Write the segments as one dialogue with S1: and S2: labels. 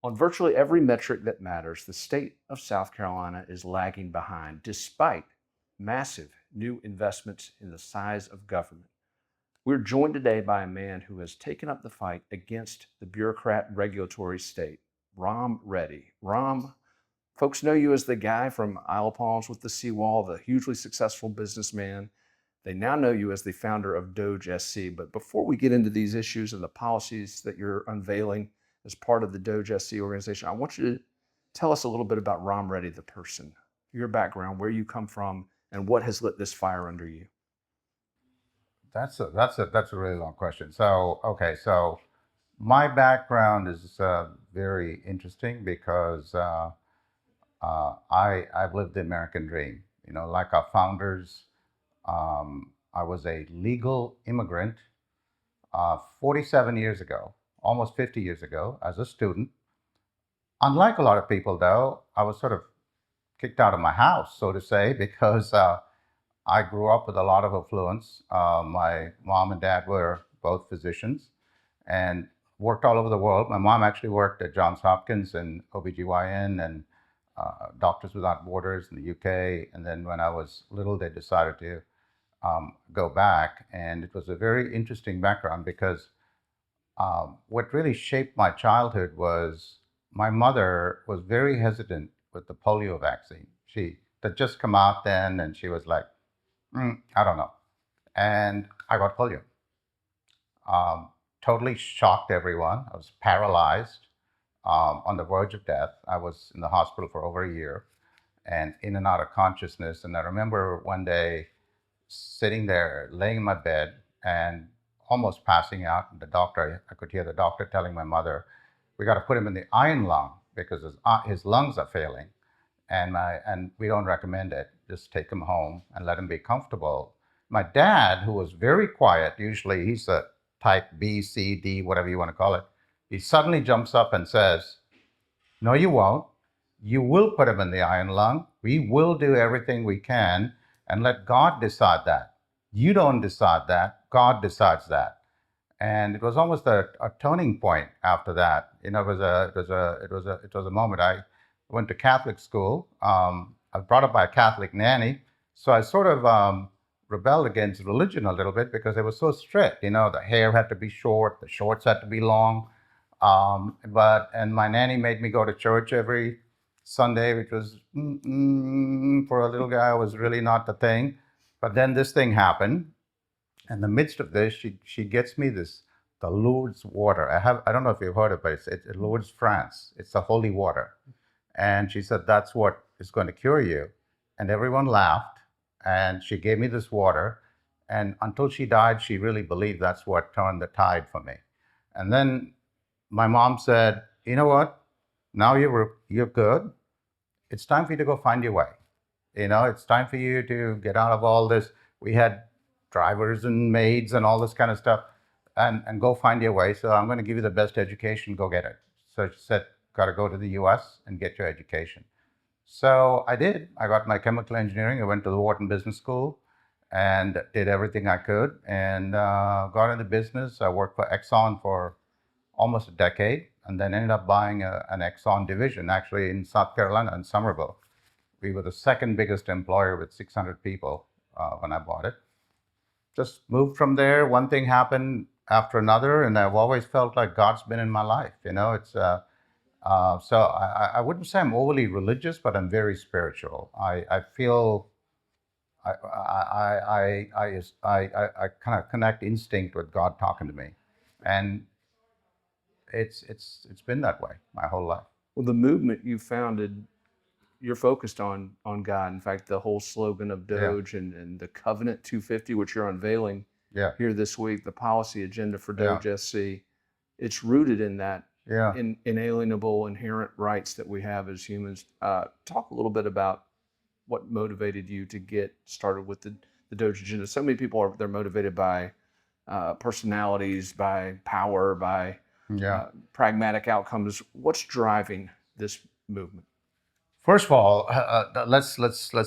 S1: On virtually every metric that matters, the state of South Carolina is lagging behind despite massive new investments in the size of government. We're joined today by a man who has taken up the fight against the bureaucrat regulatory state, Rom Reddy. Rom, folks know you as the guy from Isle of Palms with the seawall, the hugely successful businessman. They now know you as the founder of DOGE SC. But before we get into these issues and the policies that you're unveiling as part of the DOGE SC organization, I want you to tell us a little bit about Rom Reddy, the person, your background, where you come from, and what has lit this fire under you.
S2: That's a really long question. So my background is very interesting because I've lived the American dream. You know, like our founders, I was a legal immigrant 47 years ago, almost 50 years ago, as a student. Unlike a lot of people, though, I was sort of kicked out of my house, so to say, because I grew up with a lot of affluence. My mom and dad were both physicians and worked all over the world. My mom actually worked at Johns Hopkins and OBGYN and Doctors Without Borders in the UK. And then when I was little, they decided to go back. And it was a very interesting background because what really shaped my childhood was my mother was very hesitant with the polio vaccine. She had just come out then, and she was like, I don't know. And I got polio. Totally shocked everyone. I was paralyzed, on the verge of death. I was in the hospital for over a year and in and out of consciousness. And I remember one day sitting there, laying in my bed and almost passing out. And I could hear the doctor telling my mother, we got to put him in the iron lung because his lungs are failing. And we don't recommend it. Just take him home and let him be comfortable. My dad, who was very quiet, usually he's a type B, C, D, whatever you want to call it, he suddenly jumps up and says, no, you won't. You will put him in the iron lung. We will do everything we can and let God decide that. You don't decide that. God decides that. And it was almost a turning point after that. You know, it was a moment. I went to Catholic school. I was brought up by a Catholic nanny, so I sort of rebelled against religion a little bit because it was so strict. You know, the hair had to be short, the shorts had to be long. And my nanny made me go to church every Sunday, which was for a little guy was really not the thing. But then this thing happened. In the midst of this, she gets me the Lourdes water. I don't know if you've heard of it, but it's Lourdes, France. It's the holy water. And she said, that's what is going to cure you. And everyone laughed. And she gave me this water. And until she died, she really believed that's what turned the tide for me. And then my mom said, you know what? Now you're good. It's time for you to go find your way. You know, it's time for you to get out of all this. We had drivers and maids and all this kind of stuff, and go find your way. So I'm going to give you the best education, go get it. So she said, got to go to the US and get your education. So I did. I got my chemical engineering. I went to the Wharton Business School and did everything I could and got into business. I worked for Exxon for almost a decade and then ended up buying an Exxon division actually in South Carolina in Somerville. We were the second biggest employer with 600 people when I bought it. Just moved from there. One thing happened after another, and I've always felt like God's been in my life. You know, it's so I wouldn't say I'm overly religious, but I'm very spiritual. I feel I kind of connect instinct with God talking to me, and it's been that way my whole life.
S1: Well, the movement you founded, you're focused on God. In fact, the whole slogan of DOGE and the Covenant 250, which you're unveiling here this week, the policy agenda for DOGE SC, it's rooted in that inalienable inherent rights that we have as humans. Talk a little bit about what motivated you to get started with the DOGE agenda. So many people they're motivated by personalities, by power, by pragmatic outcomes. What's driving this movement?
S2: First of all, let's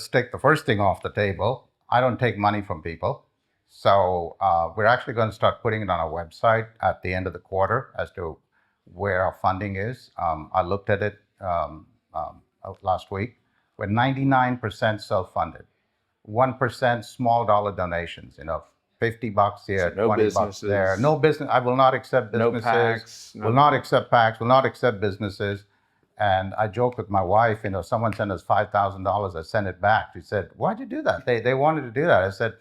S2: take the first thing off the table. I don't take money from people, so we're actually going to start putting it on our website at the end of the quarter as to where our funding is. I looked at it last week. We're 99% self-funded. 1% small dollar donations, $50
S1: So
S2: here,
S1: no
S2: $20 there.
S1: businesses,
S2: No business. I will not accept
S1: no
S2: businesses,
S1: PACs,
S2: will
S1: no.
S2: not accept PACs, will not accept businesses. And I joked with my wife, someone sent us $5,000. I sent it back. She said, "Why'd you do that?" They wanted to do that. I said,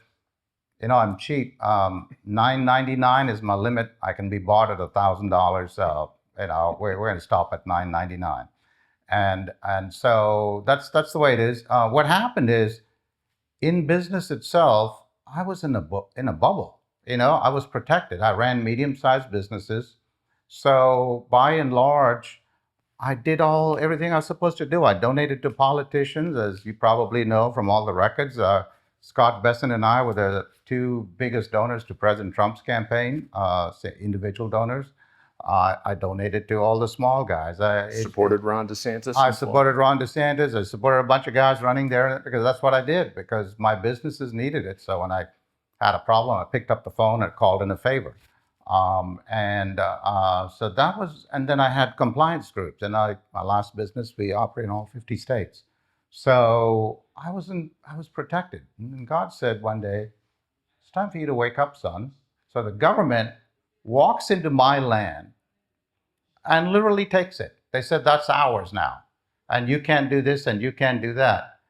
S2: I'm cheap. $9.99 is my limit. I can be bought at $1,000. We're going to stop at $9.99. And so that's the way it is. What happened is, in business itself, I was in a bubble. I was protected. I ran medium-sized businesses, so by and large, I did everything I was supposed to do. I donated to politicians, as you probably know from all the records. Scott Besson and I were the two biggest donors to President Trump's campaign, individual donors. I donated to all the small guys.
S1: Supported Ron DeSantis.
S2: I supported Ron DeSantis. I supported a bunch of guys running there because that's what I did, because my businesses needed it. So when I had a problem, I picked up the phone and called in a favor. So that was, and then I had compliance groups. And my last business, we operate in all 50 states. So I was protected. And God said one day, "It's time for you to wake up, son." So the government walks into my land and literally takes it. They said, "That's ours now. And you can't do this and you can't do that."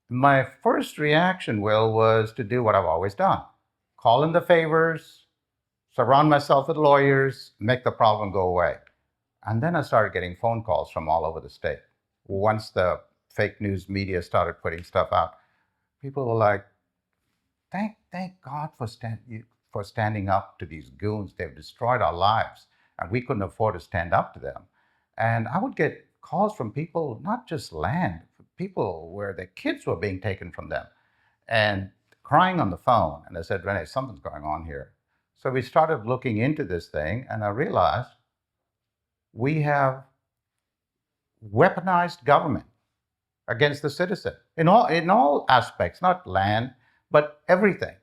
S2: My first reaction, Will, was to do what I've always done: call in the favors, surround myself with lawyers, make the problem go away. And then I started getting phone calls from all over the state. Once the fake news media started putting stuff out, people were like, thank God for standing up to these goons. They've destroyed our lives, and we couldn't afford to stand up to them. And I would get calls from people, not just land, people where their kids were being taken from them and crying on the phone. And I said, "Renee, something's going on here." So we started looking into this thing, and I realized we have weaponized government against the citizen in all aspects, not land, but everything: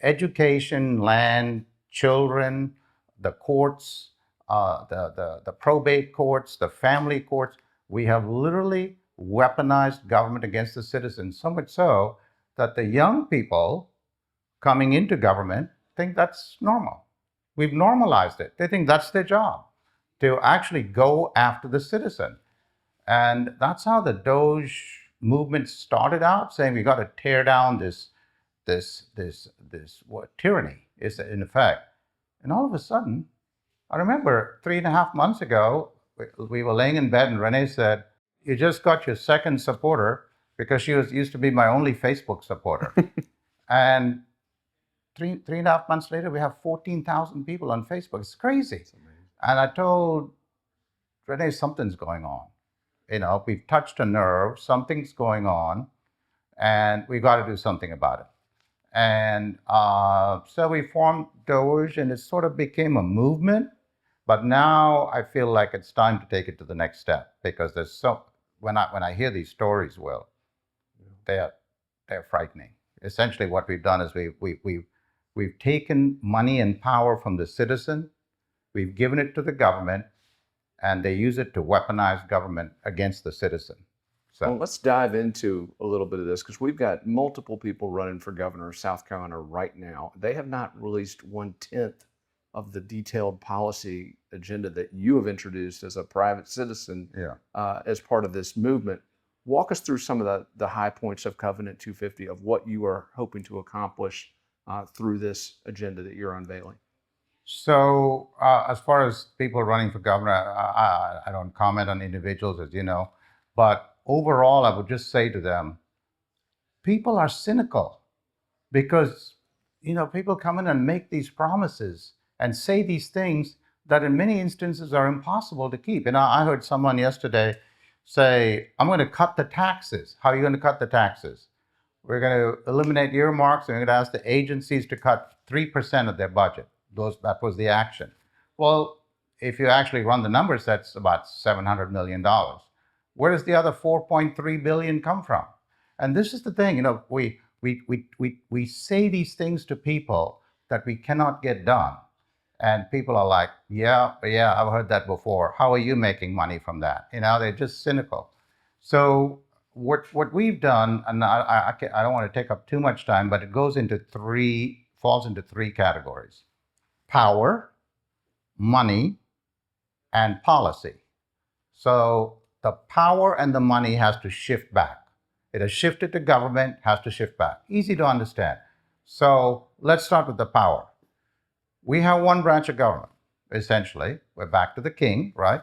S2: education, land, children, the courts, the probate courts, the family courts. We have literally weaponized government against the citizen, so much so that the young people coming into government think that's normal. We've normalized it. They think that's their job, to actually go after the citizen. And that's how the DOGE movement started out, saying we got to tear down this what tyranny is in effect. And all of a sudden, I remember 3.5 months ago, we were laying in bed and Renee said, "You just got your second supporter," because she used to be my only Facebook supporter. And 3.5 months later, we have 14,000 people on Facebook. It's crazy. And I told Renee, something's going on. We've touched a nerve, something's going on, and we got to do something about it. And so we formed DOGE, and it sort of became a movement. But now I feel like it's time to take it to the next step, because when I hear these stories, Will, they're frightening. Essentially, what we've done is we've taken money and power from the citizen, we've given it to the government, and they use it to weaponize government against the citizen. So
S1: Well, let's dive into a little bit of this, because we've got multiple people running for governor of South Carolina right now. They have not released 1/10 of the detailed policy agenda that you have introduced as a private citizen
S2: yeah.
S1: as part of this movement. Walk us through some of the high points of Covenant 250 of what you are hoping to accomplish through this agenda that you're unveiling.
S2: So as far as people running for governor, I don't comment on individuals, as you know. But overall, I would just say to them, people are cynical because, people come in and make these promises and say these things that in many instances are impossible to keep. I heard someone yesterday say, "I'm going to cut the taxes." How are you going to cut the taxes? "We're going to eliminate earmarks, and we're going to ask the agencies to cut 3% of their budget." That was the action. Well, if you actually run the numbers, that's about $700 million. Where does the other $4.3 billion come from? And this is the thing, we say these things to people that we cannot get done. And people are like, yeah, yeah, I've heard that before. How are you making money from that? They're just cynical. So what we've done, and I don't want to take up too much time, but it falls into three categories: power, money, and policy. So the power and the money has to shift back. It has shifted to government, has to shift back. Easy to understand. So let's start with the power. We have one branch of government, essentially. We're back to the king, right?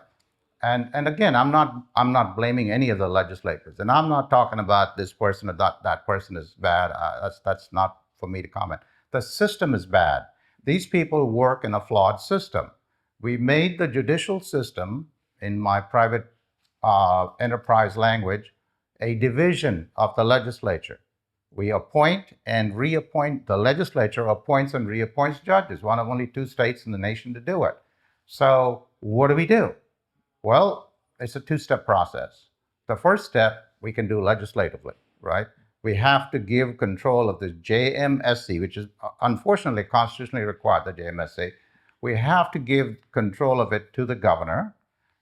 S2: And again, I'm not blaming any of the legislators, and I'm not talking about this person or that person is bad. That's not for me to comment. The system is bad. These people work in a flawed system. We made the judicial system, in my private enterprise language, a division of the legislature. We appoint and reappoint. The legislature appoints and reappoints judges, one of only 2 states in the nation to do it. So what do? Well, it's a 2-step process. The first step we can do legislatively, right? We have to give control of the JMSC, which is unfortunately constitutionally required, the JMSC. We have to give control of it to the governor,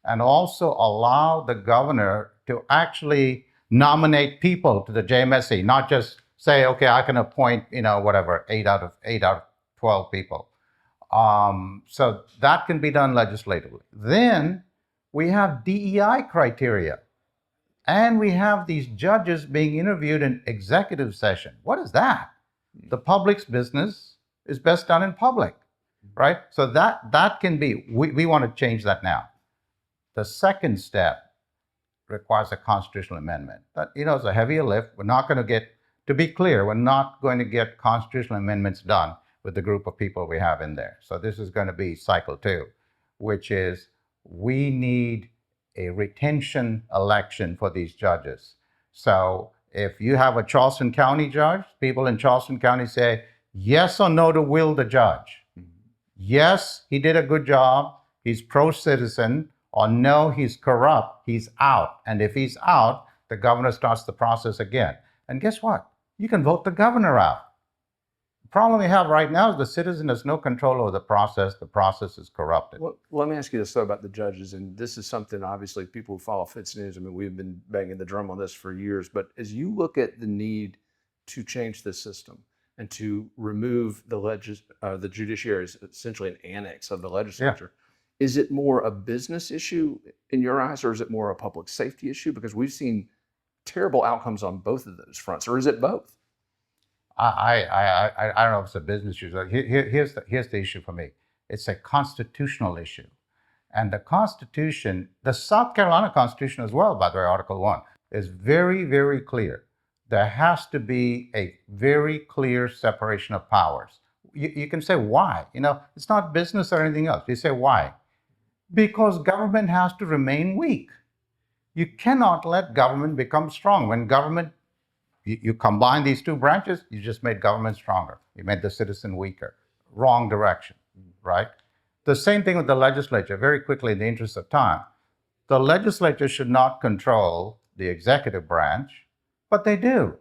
S2: and also allow the governor to actually nominate people to the JMSC, not just say, okay, I can appoint, whatever, 8 out of 12 people. So that can be done legislatively. Then we have DEI criteria, and we have these judges being interviewed in executive session. What is that? The public's business is best done in public, right? So that can be, we want to change that now. The second step requires a constitutional amendment. That, is a heavier lift. We're not going to get, to be clear, we're not going to get constitutional amendments done with the group of people we have in there. So this is going to be cycle 2, which is we need a retention election for these judges. So if you have a Charleston County judge, people in Charleston County say yes or no to Will the judge. Yes, he did a good job, he's pro-citizen, or no, he's corrupt, he's out. And if he's out, the governor starts the process again. And guess what? You can vote the governor out. The problem we have right now is the citizen has no control over the process. The process is corrupted.
S1: Well, let me ask you this though about the judges, and this is something obviously people who follow FITSNews, I mean, we've been banging the drum on this for years, but as you look at the need to change the system and to remove the judiciary is essentially an annex of the legislature, is it more a business issue in your eyes, or is it more a public safety issue? Because we've seen terrible outcomes on both of those fronts, or is it both?
S2: I don't know if it's a business issue. Here's the issue for me. It's a constitutional issue. And the Constitution, the South Carolina Constitution as well, by the way, Article 1, is very, very clear. There has to be a very clear separation of powers. You can say why. It's not business or anything else. You say why? Because government has to remain weak. You cannot let government become strong. When government, you combine these 2 branches, you just made government stronger. You made the citizen weaker. Wrong direction, right? The same thing with the legislature. Very quickly, in the interest of time, the legislature should not control the executive branch, but they do.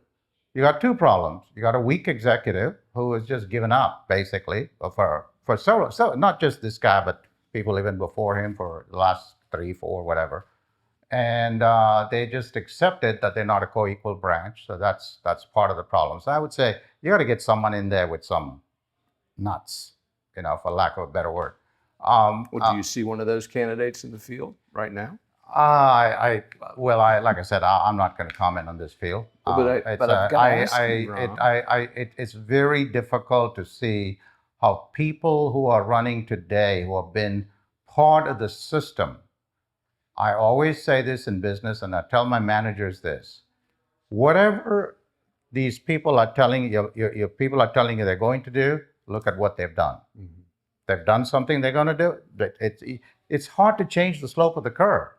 S2: You got 2 problems. You got a weak executive who has just given up, basically, for several, so not just this guy, but people even before him for the last 3, 4, whatever. And they just accepted that they're not a co-equal branch. So that's part of the problem. So I would say you got to get someone in there with some nuts, for lack of a better word.
S1: Well, do you see one of those candidates in the field right now?
S2: Like I said, I'm not going to comment on this field.
S1: But I've got to ask you, Rom.
S2: It's very difficult to see how people who are running today, who have been part of the system. I always say this in business, and I tell my managers this: whatever these people are telling you, your people are telling you they're going to do, look at what they've done. Mm-hmm. They've done something, they're going to do it. It's hard to change the slope of the curve.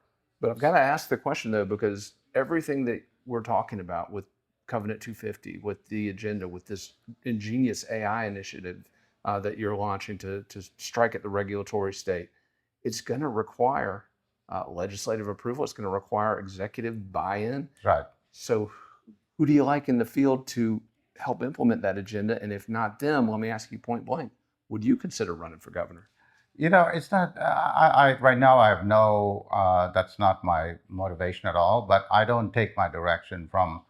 S1: But I've got to ask the question, though, because everything that we're talking about with Covenant 250, with the agenda, with this ingenious AI initiative that you're launching to strike at the regulatory state, it's going to require legislative approval. It's going to require executive buy-in.
S2: Right.
S1: So who do you like in the field to help implement that agenda? And if not them, let me ask you point blank, would you consider running for governor?
S2: It's not. Right now I have no. That's not my motivation at all. But I don't take my direction from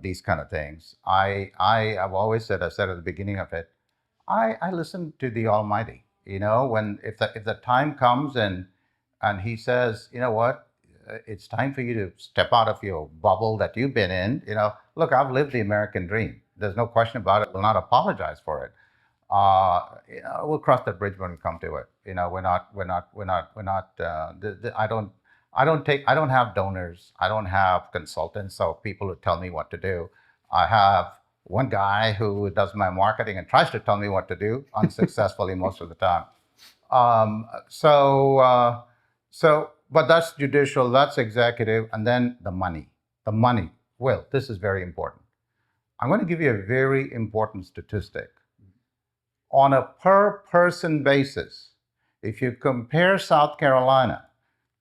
S2: these kind of things. I've always said. I said at the beginning of it. I listen to the Almighty. When if the time comes and He says, you know what, it's time for you to step out of your bubble that you've been in. Look, I've lived the American dream. There's no question about it. Will not apologize for it. We'll cross that bridge when we come to it. I don't have donors. I don't have consultants or people who tell me what to do. I have one guy who does my marketing and tries to tell me what to do unsuccessfully most of the time. Um, so, uh, but that's judicial, that's executive, and then the money. The money. Well, this is very important. I'm going to give you a very important statistic. On a per person basis, if you compare South Carolina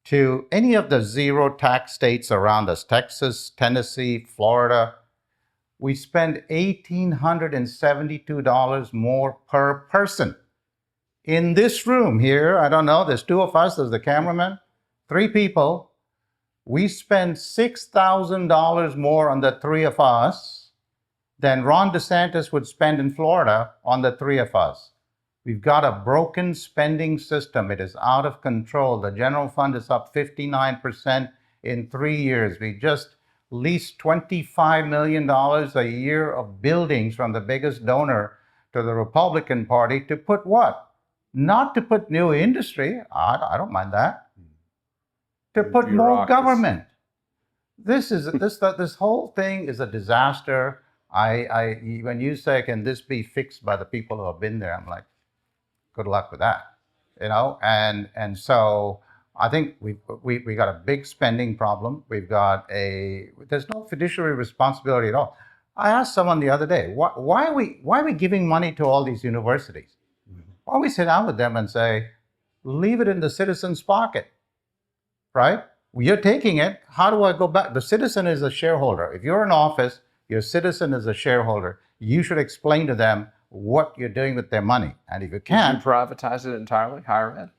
S2: to any of the zero tax states around us, Texas, Tennessee, Florida, we spend $1,872 more per person. In this room here, I don't know, there's two of us, there's the cameraman, three people. We spend $6,000 more on the three of us than Ron DeSantis would spend in Florida on the three of us. We've got a broken spending system. It is out of control. The general fund is up 59% in 3 years. We just leased $25 million a year of buildings from the biggest donor to the Republican Party to put what? Not to put new industry. I don't mind that. To put more government. This whole thing is a disaster. When you say, can this be fixed by the people who have been there? I'm like, good luck with that, And so I think we got a big spending problem. There's no fiduciary responsibility at all. I asked someone the other day, why are we giving money to all these universities? Why don't we sit down with them and say, leave it in the citizen's pocket, right? You're taking it. How do I go back? The citizen is a shareholder. If you're in office, your citizen is a shareholder. You should explain to them what you're doing with their money. And if you can't...
S1: Would you privatize it entirely, higher ed?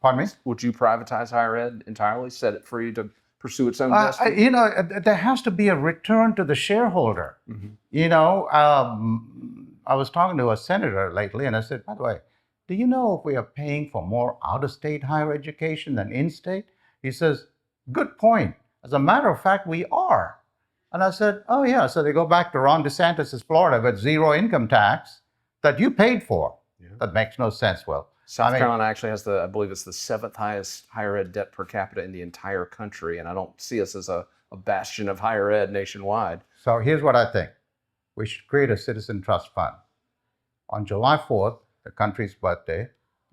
S2: Pardon me?
S1: Would you privatize higher ed entirely, set it free to pursue its own destiny?
S2: There has to be a return to the shareholder. Mm-hmm. I was talking to a senator lately, and I said, by the way, do you know if we are paying for more out-of-state higher education than in-state? He says, good point. As a matter of fact, we are. And I said, oh yeah, so they go back to Ron DeSantis' Florida with zero income tax that you paid for. Yeah. That makes no sense, Will.
S1: South Carolina actually has I believe it's the 7th highest higher ed debt per capita in the entire country, and I don't see us as a bastion of higher ed nationwide.
S2: So here's what I think. We should create a citizen trust fund. On July 4th, the country's birthday,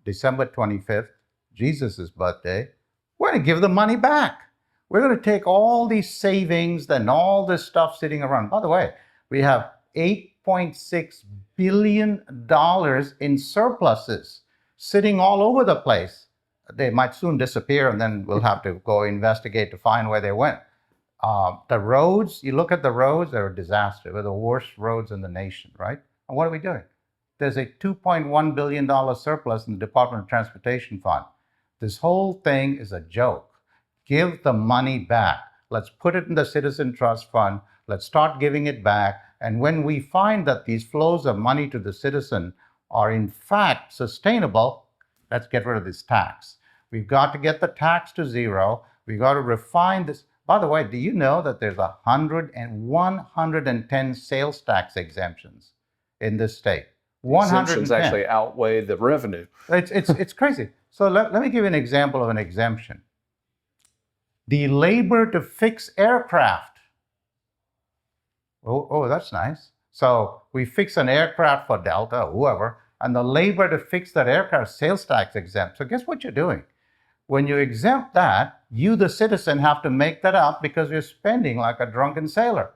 S2: December 25th, Jesus' birthday, we're going to give the money back. We're going to take all these savings and all this stuff sitting around. By the way, we have $8.6 billion in surpluses sitting all over the place. They might soon disappear, and then we'll have to go investigate to find where they went. The roads, you look at the roads, they're a disaster. They're the worst roads in the nation, right? And what are we doing? There's a $2.1 billion surplus in the Department of Transportation Fund. This whole thing is a joke. Give the money back. Let's put it in the Citizen Trust Fund. Let's start giving it back. And when we find that these flows of money to the citizen are in fact sustainable, let's get rid of this tax. We've got to get the tax to zero. We've got to refine this. By the way, do you know that there's 110 sales tax exemptions in this state? 110.
S1: Exemptions actually outweigh the revenue.
S2: It's crazy. So let me give you an example of an exemption. The labor to fix aircraft. Oh, that's nice. So we fix an aircraft for Delta or whoever, and the labor to fix that aircraft, sales tax exempt. So guess what you're doing? When you exempt that, you, the citizen, have to make that up because you're spending like a drunken sailor.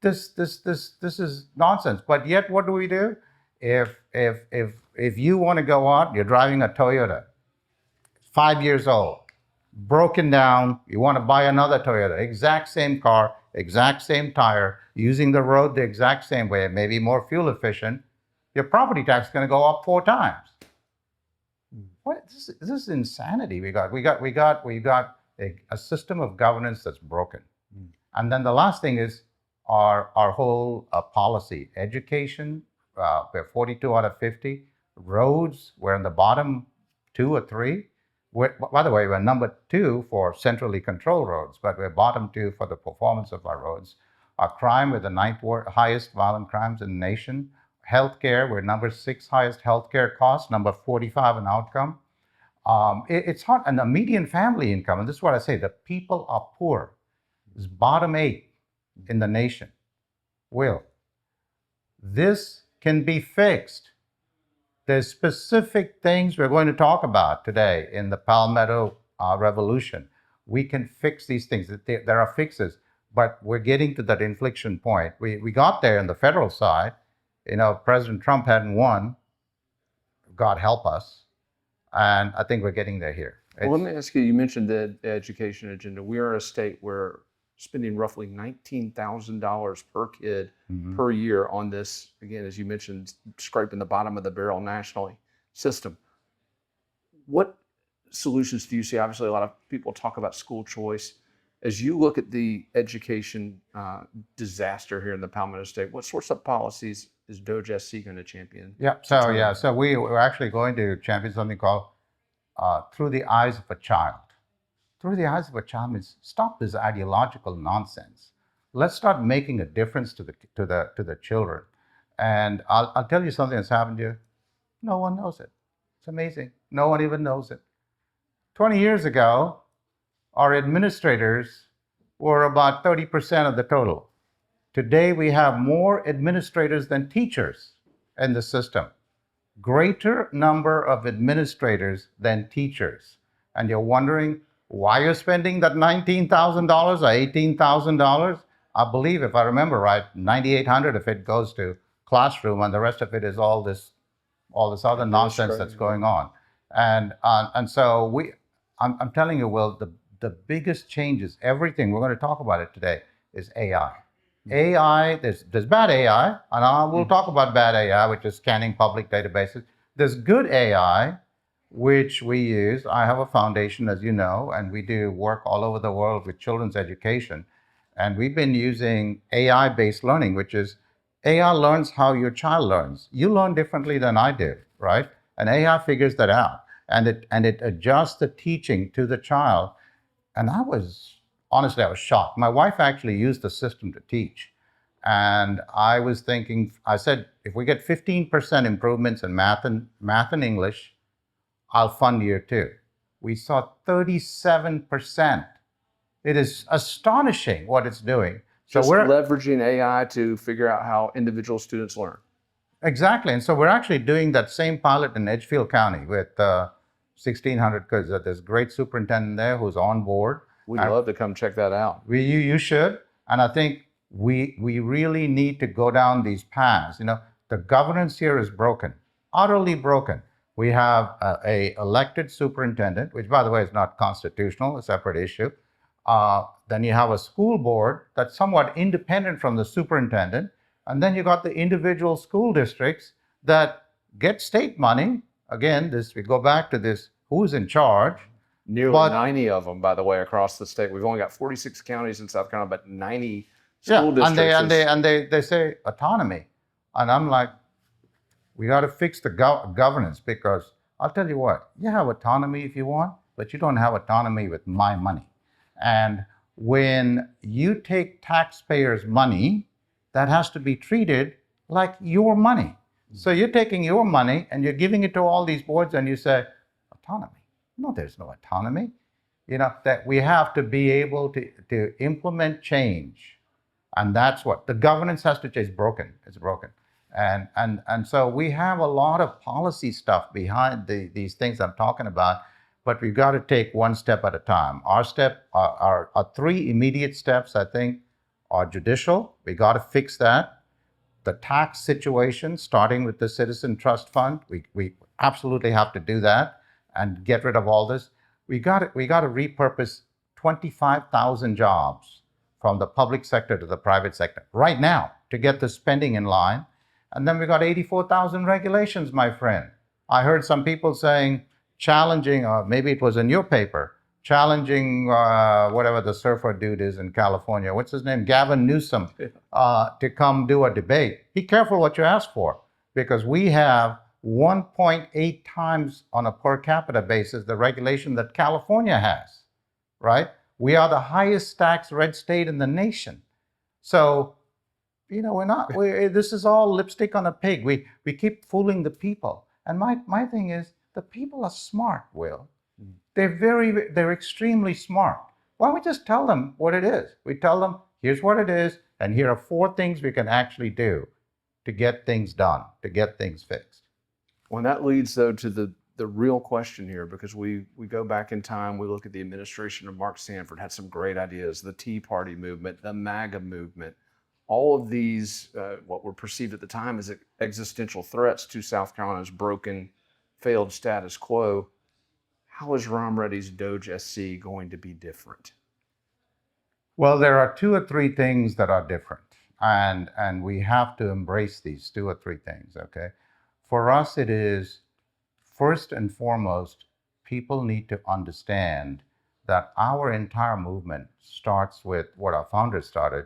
S2: This is nonsense. But yet, what do? If you want to go out, you're driving a Toyota, 5 years old, broken down, you want to buy another Toyota, exact same car, exact same tire, using the road the exact same way, maybe more fuel efficient, your property tax is going to go up 4 times. what this is insanity. We got a system of governance that's broken.
S1: Mm.
S2: And then the last thing is our whole policy, education. We're 42 out of 50. Roads, we're in the bottom 2 or 3. By the way, we're number 2 for centrally controlled roads, but we're bottom 2 for the performance of our roads. Our crime, we're the highest violent crimes in the nation. Healthcare, we're number 6 highest healthcare cost, number 45 in outcome. It's hard, and the median family income, and this is what I say: the people are poor. It's bottom 8 in the nation. Will, this can be fixed. There's specific things we're going to talk about today in the Palmetto Revolution. We can fix these things. There are fixes, but we're getting to that inflection point. We got there on the federal side. President Trump hadn't won. God help us. And I think we're getting there here.
S1: Well, let me ask you, you mentioned the education agenda. We are a state where spending roughly $19,000 per kid per year on this, again, as you mentioned, scraping the bottom of the barrel nationally system. What solutions do you see? Obviously, a lot of people talk about school choice. As you look at the education disaster here in the Palmetto State, what sorts of policies is DOGE SC going to champion?
S2: So we're actually going to champion something called Through the Eyes of a Child. Through the eyes of a child means stop this ideological nonsense. Let's start making a difference to the children. And I'll tell you something that's happened here. No one knows it. It's amazing. No one even knows it. 20 years ago, our administrators were about 30% of the total. Today, we have more administrators than teachers in the system. Greater number of administrators than teachers. And you're wondering why you're spending that $19,000 or $18,000. I believe, if I remember right, $9,800 if it goes to classroom, and the rest of it is all this other nonsense that's going on. And so I'm telling you, Will, the biggest changes, everything we're going to talk about it today, is AI. AI, there's bad AI, and we'll talk about bad AI, which is scanning public databases. There's good AI, which we use. I have a foundation, as you know, and we do work all over the world with children's education. And we've been using AI-based learning, which is AI learns how your child learns. You learn differently than I do, right? And AI figures that out. And it adjusts the teaching to the child. And honestly, I was shocked. My wife actually used the system to teach. And I was thinking, I said, if we get 15% improvements in math and English, I'll fund year 2. We saw 37%. It is astonishing what it's doing.
S1: So we're leveraging AI to figure out how individual students learn.
S2: Exactly. And so we're actually doing that same pilot in Edgefield County with 1,600 kids. There's a great superintendent there who's on board.
S1: We'd love to come check that out.
S2: You should. And I think we really need to go down these paths. The governance here is broken, utterly broken. We have a elected superintendent, which, by the way, is not constitutional, a separate issue. Then you have a school board that's somewhat independent from the superintendent. And then you got the individual school districts that get state money. Again, we go back to this, who's in charge?
S1: Nearly 90 of them, by the way, across the state. We've only got 46 counties in South Carolina, but 90 school districts.
S2: And they say autonomy. And I'm like, we got to fix the governance, because I'll tell you what, you have autonomy if you want, but you don't have autonomy with my money. And when you take taxpayers' money, that has to be treated like your money. So you're taking your money and you're giving it to all these boards, and you say, autonomy. No, there's no autonomy. That we have to be able to implement change. And that's what the governance has to change. It's broken. It's broken. And so we have a lot of policy stuff behind these things I'm talking about, but we've got to take one step at a time. Our 3 immediate steps, I think, are judicial. We got to fix that. The tax situation, starting with the Citizen Trust Fund, we absolutely have to do that and get rid of all this. We got to repurpose 25,000 jobs from the public sector to the private sector right now to get the spending in line. And then we got 84,000 regulations, my friend. I heard some people saying, challenging, maybe it was in your paper, challenging whatever the surfer dude is in California. What's his name? Gavin Newsom, to come do a debate. Be careful what you ask for, because we have 1.8 times on a per capita basis the regulation that California has, right? We are the highest tax red state in the nation. So, this is all lipstick on a pig. We keep fooling the people. And my thing is, the people are smart, Will. They're extremely smart. Why don't we just tell them what it is? We tell them, here's what it is, and here are 4 things we can actually do to get things done, to get things fixed.
S1: Well, and that leads, though, to the real question here, because we go back in time, we look at the administration of Mark Sanford, had some great ideas, the Tea Party movement, the MAGA movement, all of these, what were perceived at the time as existential threats to South Carolina's broken, failed status quo. How is Rom Reddy's DOGE SC going to be different?
S2: Well, there are 2 or 3 things that are different, and we have to embrace these 2 or 3 things, okay? For us, it is, first and foremost, people need to understand that our entire movement starts with what our founders started.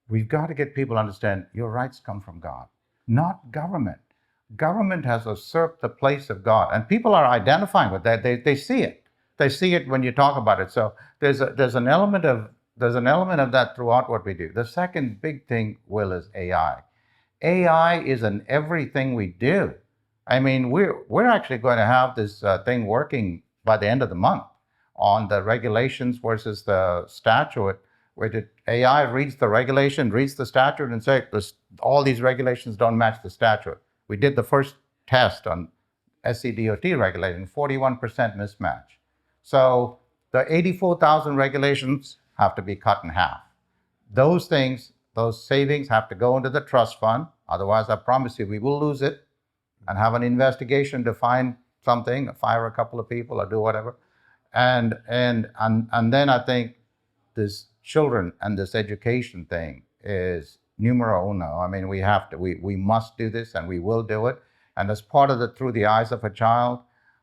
S2: We've got to get people to understand your rights come from God, not government. Government has usurped the place of God, and people are identifying with that. They see it. They see it when you talk about it. So there's an element of that throughout what we do. The second big thing, Will, is AI. AI is in everything we do. I mean, we're actually going to have this thing working by the end of the month on the regulations versus the statute, where the AI reads the regulation, reads the statute, and says all these regulations don't match the statute. We did the first test on SCDOT regulating, 41% mismatch. So the 84,000 regulations have to be cut in half. Those things, those savings have to go into the trust fund. Otherwise, I promise you, we will lose it and have an investigation to find something, fire a couple of people or do whatever. And then I think this children and this education thing is numero uno. I mean, we must do this, and we will do it. And as part of Through the Eyes of a Child,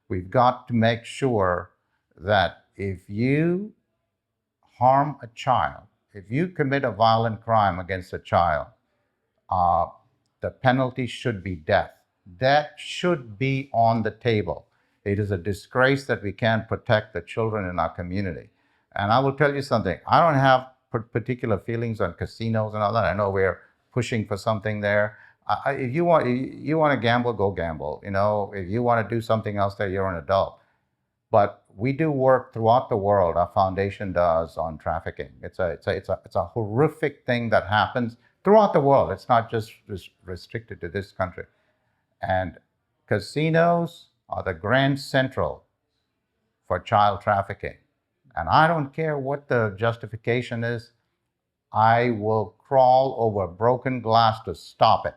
S2: we've got to make sure that if you harm a child, if you commit a violent crime against a child, the penalty should be death. That should be on the table. It is a disgrace that we can't protect the children in our community. And I will tell you something, I don't have particular feelings on casinos and all that. I know we're pushing for something there. If you want to gamble, go gamble. If you want to do something else there, you're an adult. But we do work throughout the world. Our foundation does on trafficking. It's a horrific thing that happens throughout the world. It's not just restricted to this country. And casinos are the grand central for child trafficking. And I don't care what the justification is. I will crawl over broken glass to stop it.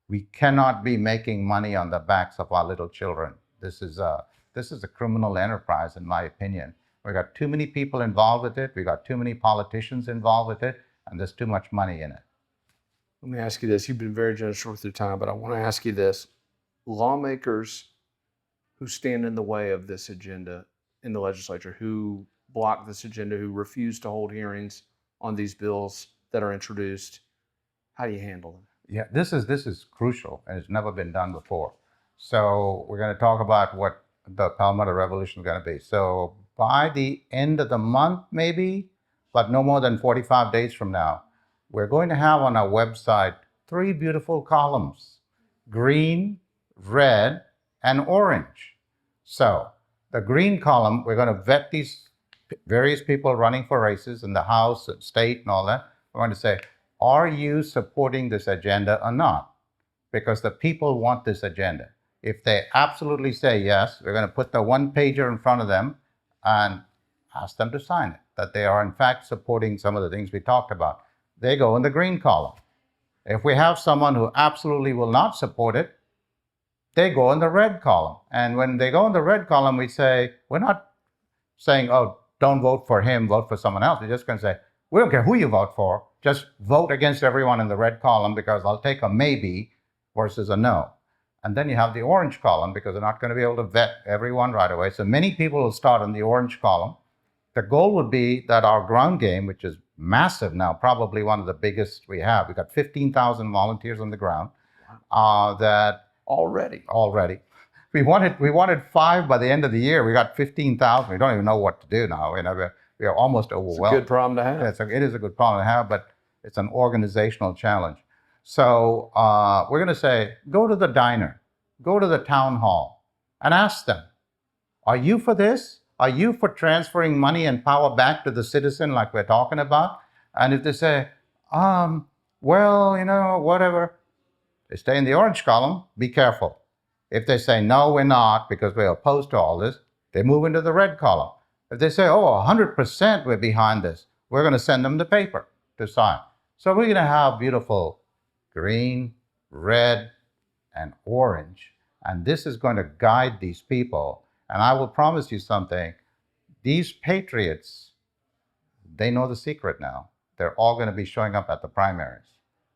S2: We cannot be making money on the backs of our little children. This is a criminal enterprise, in my opinion. We've got too many people involved with it. We've got too many politicians involved with it, and there's too much money in it.
S1: Let me ask you this. You've been very generous with your time, but I want to ask you this. Lawmakers who stand in the way of this agenda in the legislature, who block this agenda, who refuse to hold hearings on these bills that are introduced, how do you handle them?
S2: Yeah, this is crucial, and it's never been done before. So we're going to talk about what the Palmetto Revolution is going to be. So by the end of the month, maybe, but no more than 45 days from now, we're going to have on our website 3 beautiful columns: green, red, and orange. So the green column, we're going to vet these various people running for races in the House, state, and all that. We're going to say, are you supporting this agenda or not? Because the people want this agenda. If they absolutely say yes, we're going to put the 1-pager in front of them and ask them to sign it, that they are in fact supporting some of the things we talked about. They go in the green column. If we have someone who absolutely will not support it, they go in the red column. And when they go in the red column, we say, we're not saying, oh, don't vote for him, vote for someone else. We're just going to say, we don't care who you vote for, just vote against everyone in the red column, because I'll take a maybe versus a no. And then you have the orange column because they're not going to be able to vet everyone right away. So many people will start in the orange column. The goal would be that our ground game, which is massive now, probably one of the biggest we have. We've got 15,000 volunteers on the ground. That
S1: Already.
S2: We wanted 5 by the end of the year. We got 15,000. We don't even know what to do now. We are almost overwhelmed.
S1: It's a good problem to have.
S2: It is a good problem to have, but it's an organizational challenge. So we're going to say, go to the diner, go to the town hall, and ask them, are you for this? Are you for transferring money and power back to the citizen like we're talking about? And if they say, well, whatever, they stay in the orange column, be careful. If they say, no, we're not, because we're opposed to all this, they move into the red column. If they say, 100% we're behind this, we're going to send them the paper to sign. So we're going to have beautiful green, red, and orange. And this is going to guide these people. And I will promise you something. These patriots, they know the secret now. They're all going to be showing up at the primaries.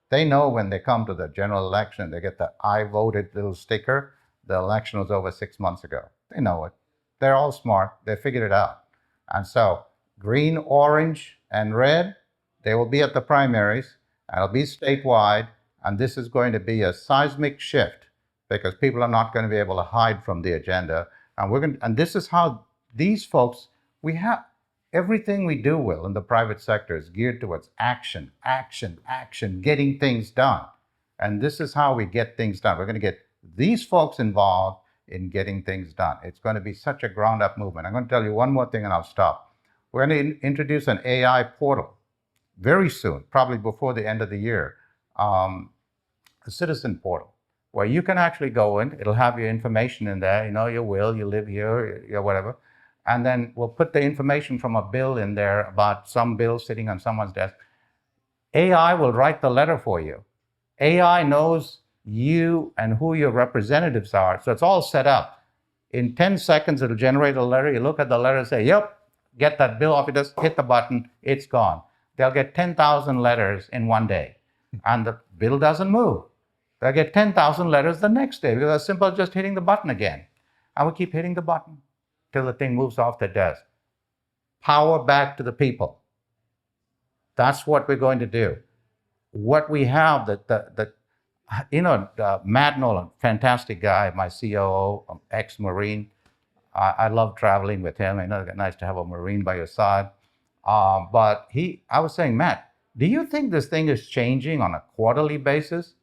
S2: They know when they come to the general election, they get the I voted little sticker. The election was over 6 months ago. They know it. They're all smart. They figured it out. And so green, orange, and red, they will be at the primaries. And it'll be statewide. And this is going to be a seismic shift because people are not going to be able to hide from the agenda. And this is how these folks, we have everything we do, Will, in the private sector is geared towards action, action, action, getting things done. And this is how we get things done. We're going to get these folks involved in getting things done. It's going to be such a ground-up movement. I'm going to tell you one more thing and I'll stop. We're going to introduce an AI portal very soon, probably before the end of the year, a citizen portal, where you can actually go in. It'll have your information in there, your will, you live here, your whatever. And then we'll put the information from a bill in there about some bill sitting on someone's desk. AI will write the letter for you. AI knows you and who your representatives are. So it's all set up. In 10 seconds, it'll generate a letter. You look at the letter and say, yep, get that bill off. You just hit the button. It's gone. They'll get 10,000 letters in one day. And the bill doesn't move. They'll get 10,000 letters the next day because it's simple as just hitting the button again. And we keep hitting the button till the thing moves off the desk. Power back to the people. That's what we're going to do. What we have, Matt Nolan, fantastic guy, my COO, ex-Marine. I love traveling with him. I know it's nice to have a Marine by your side. But I was saying, Matt, do you think this thing is changing on a quarterly basis?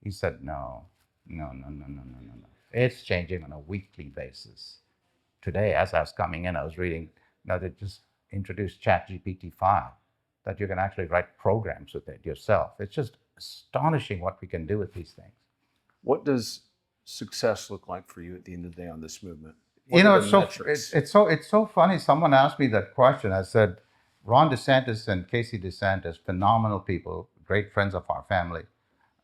S2: He said, no. It's changing on a weekly basis. Today, as I was coming in, I was reading, they just introduced ChatGPT 5, that you can actually write programs with it yourself. It's just astonishing what we can do with these things.
S1: What does success look like for you at the end of the day on this movement?
S2: It's so funny. Someone asked me that question. I said, Ron DeSantis and Casey DeSantis, phenomenal people, great friends of our family.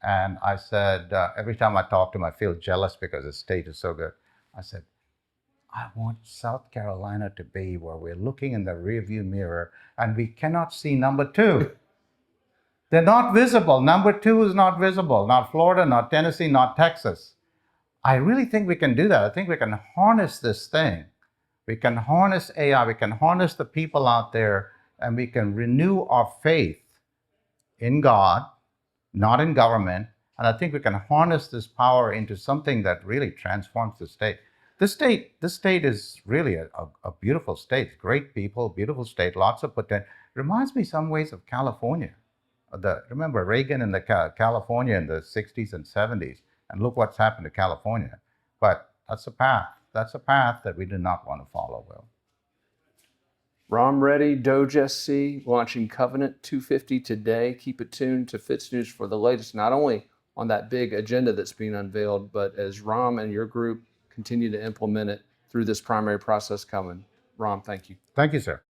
S2: And I said, every time I talk to them, I feel jealous because the state is so good. I said, I want South Carolina to be where we're looking in the rearview mirror and we cannot see number 2. They're not visible. Number 2 is not visible. Not Florida, not Tennessee, not Texas. I really think we can do that. I think we can harness this thing. We can harness AI. We can harness the people out there, and we can renew our faith in God, not in government. And I think we can harness this power into something that really transforms the state. This state is really a beautiful state. Great people, beautiful state, lots of potential. Reminds me some ways of California. Remember Reagan in California in the 60s and 70s, and look what's happened to California. But that's a path. That's a path that we do not want to follow, Will.
S1: Rom Reddy, DOGE SC, launching Covenant 250 today. Keep it tuned to FITSNews for the latest, not only on that big agenda that's being unveiled, but as Rom and your group continue to implement it through this primary process coming. Rom, thank you.
S2: Thank you, sir.